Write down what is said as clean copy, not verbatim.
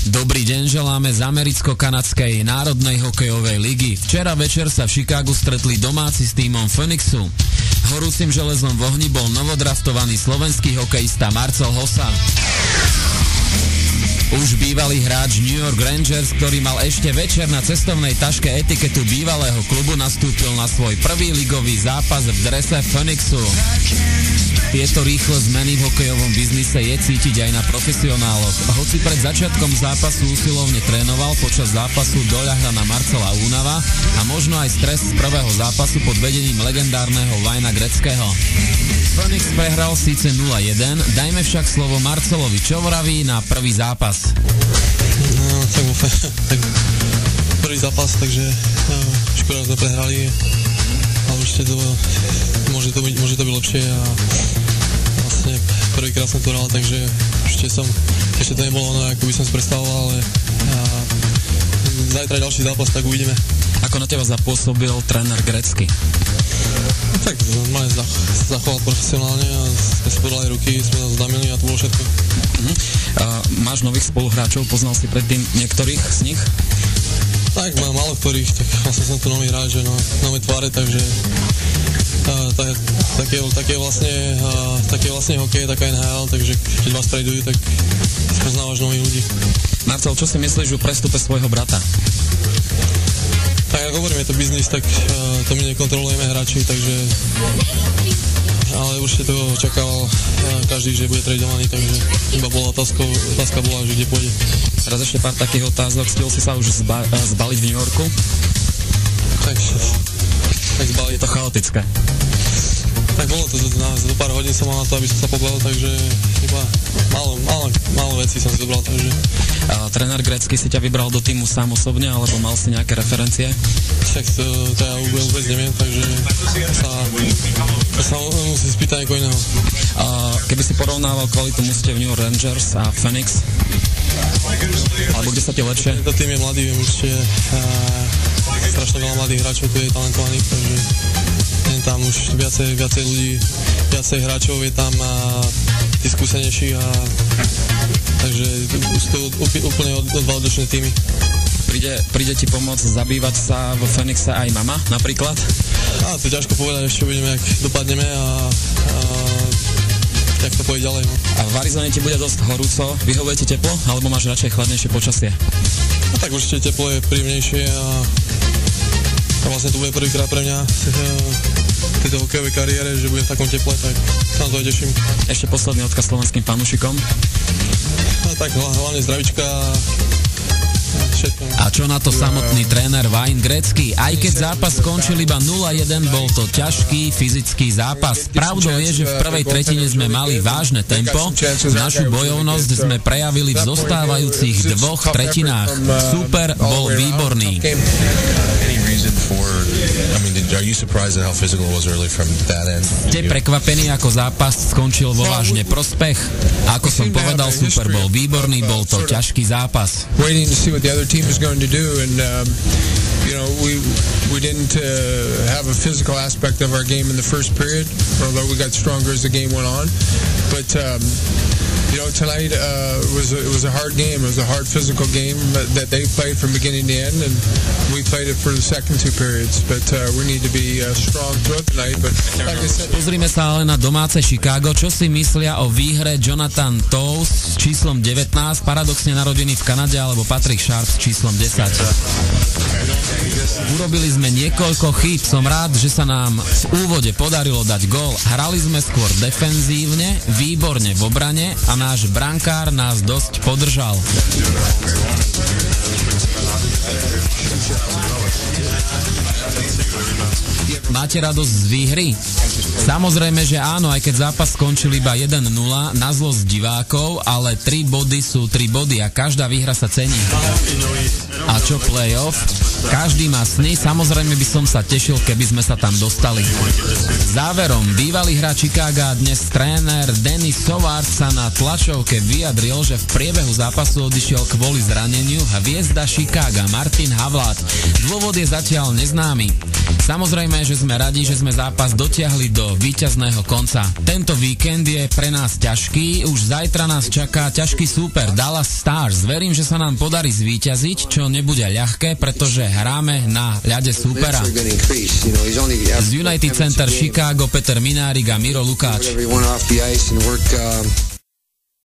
Dobrý deň želáme z americko-kanadskej národnej hokejovej ligy. Včera večer sa v Chicagu stretli domáci s tímom Phoenixu. Horúcim železom v ohni bol novodraftovaný slovenský hokejista Marcel Hossa. Už bývalý hráč New York Rangers, ktorý mal ešte večer na cestovnej taške etiketu bývalého klubu, nastúpil na svoj prvý ligový zápas v drese Phoenixu. Tieto rýchle zmeny v hokejovom biznise je cítiť aj na profesionáloch. Hoci pred začiatkom zápasu usilovne trénoval, počas zápasu doľahla na Marcela únava a možno aj stres z prvého zápasu pod vedením legendárneho Wayna Gretzkyho. Phoenix prehral síce 0-1, dajme však slovo Marcelovi. Čo vraví na prvý zápas? No, tak prvý zápas, takže škoda sme prehrali a určite to môže to byť lepšie a vlastne prvýkrát som to hral, takže ešte to nebolo ono, ako by som si predstavoval, ale zajtra ďalší zápas, tak uvidíme. Ako na teba zapôsobil tréner Gretzky? Tak normálne zachoval profesionálne a sme si podali ruky, sme sa zdámili a to bolo všetko. Máš nových spoluhráčov, poznal si predtým niektorých z nich? Tak, mám málo ktorých, tak vlastne som tu nový hráč, nové tváre, takže také vlastne hokej, taká NHL, takže keď vás trejdujú, tak spoznávaš nových ľudí. Marcel, čo si myslíš o prestupe svojho brata? Tak ako hovorím, je to biznis, tak to my nekontrolujeme hráči, takže ale určite to očakával každý, že bude tradovaný, takže iba bola otázka bola, že kde pôjde. Teraz ešte pár takých otázok. Stil si sa už zbaliť v New Yorku? Tak zbaliť. Je to chaotické. Tak bolo to, za pár hodín som mal na to, aby som sa pobal, takže iba málo vecí som si zobral, takže... Tréner Gretzky si ťa vybral do týmu sám osobne, alebo mal si nejaké referencie? Tak to ja vôbec neviem, takže sa musím spýtať niekoho iného. Keby si porovnával kvalitu mužstiev New York Rangers a Phoenix, alebo kde sa ti lepšie? To tým je mladý, určite strašne veľa mladých hráčov, tu je talentovaných, takže je tam už viacej ľudí, viacej hráčov, je tam tí skúsenejší a takže to úplne dva odlišné týmy. Príde ti pomôcť zabývať sa vo Phoenixe aj mama napríklad? To je ťažko povedať, ešte uvidíme, jak dopadneme a jak to pôjde ďalej. No. A v Arizone ti bude dosť horúco, vyhovuje ti teplo, alebo máš radšej chladnejšie počasie? Tak určite teplo je príjemnejšie a vlastne to bude prvýkrát pre mňa v tejto hokejovej kariére, že budem v takom teple, tak sa na to aj teším. Ešte posledný odkaz slovenským fanúšikom. Tak hlavne zdravička všetko. A čo na to samotný tréner Wayne Gretzky? Aj keď zápas skončil iba 0-1, bol to ťažký fyzický zápas. Pravdou je, že v prvej tretine sme mali vážne tempo. Našu bojovnosť sme prejavili v zostávajúcich dvoch tretinách. Super bol výborný. Ste prekvapení, ako zápas skončil vo váš neprospech? Ako som povedal, super bol výborný, bol to ťažký zápas. Waiting to see what the other team is going to do, and we didn't have a physical aspect of our game in the first period, although we got stronger as the game went on. But tonight was a hard game. It was a hard physical game that they played from beginning to end, and we played it for the second two periods. But we need to be strong throughout the night. But like I said, pozrime sa ale na domáce Chicago. Čo si myslia o výhre Jonathan Toews s číslom 19, paradoxne narodený v Kanade, alebo Patrick Sharp s číslom 10? Urobili sme niekoľko chýb. Som rád, že sa nám v úvode podarilo dať gól. Hrali sme skôr defenzívne, výborne v obrane a náš brankár nás dosť podržal. Máte radosť z výhry? Samozrejme, že áno, aj keď zápas skončil iba 1-0 na zlosť divákov, ale 3 body sú 3 body a každá výhra sa cení. A čo playoff? Každý má sny, samozrejme by som sa tešil, keby sme sa tam dostali. Záverom, bývalý hráč Chicaga, dnes tréner Dennis Soward sa na tlačovke vyjadril, že v priebehu zápasu odišiel kvôli zraneniu hviezda Chicaga Martin Havlát. Dôvod je zatiaľ neznámy. Samozrejme, že sme radi, že sme zápas dotiahli do víťazného konca. Tento víkend je pre nás ťažký, už zajtra nás čaká ťažký súper Dallas Stars. Verím, že sa nám podarí zvíťaziť, čo nebude ľahké, pretože hráme na ľade súpera. Z United Center Chicago Peter Minárik a Miro Lukáč.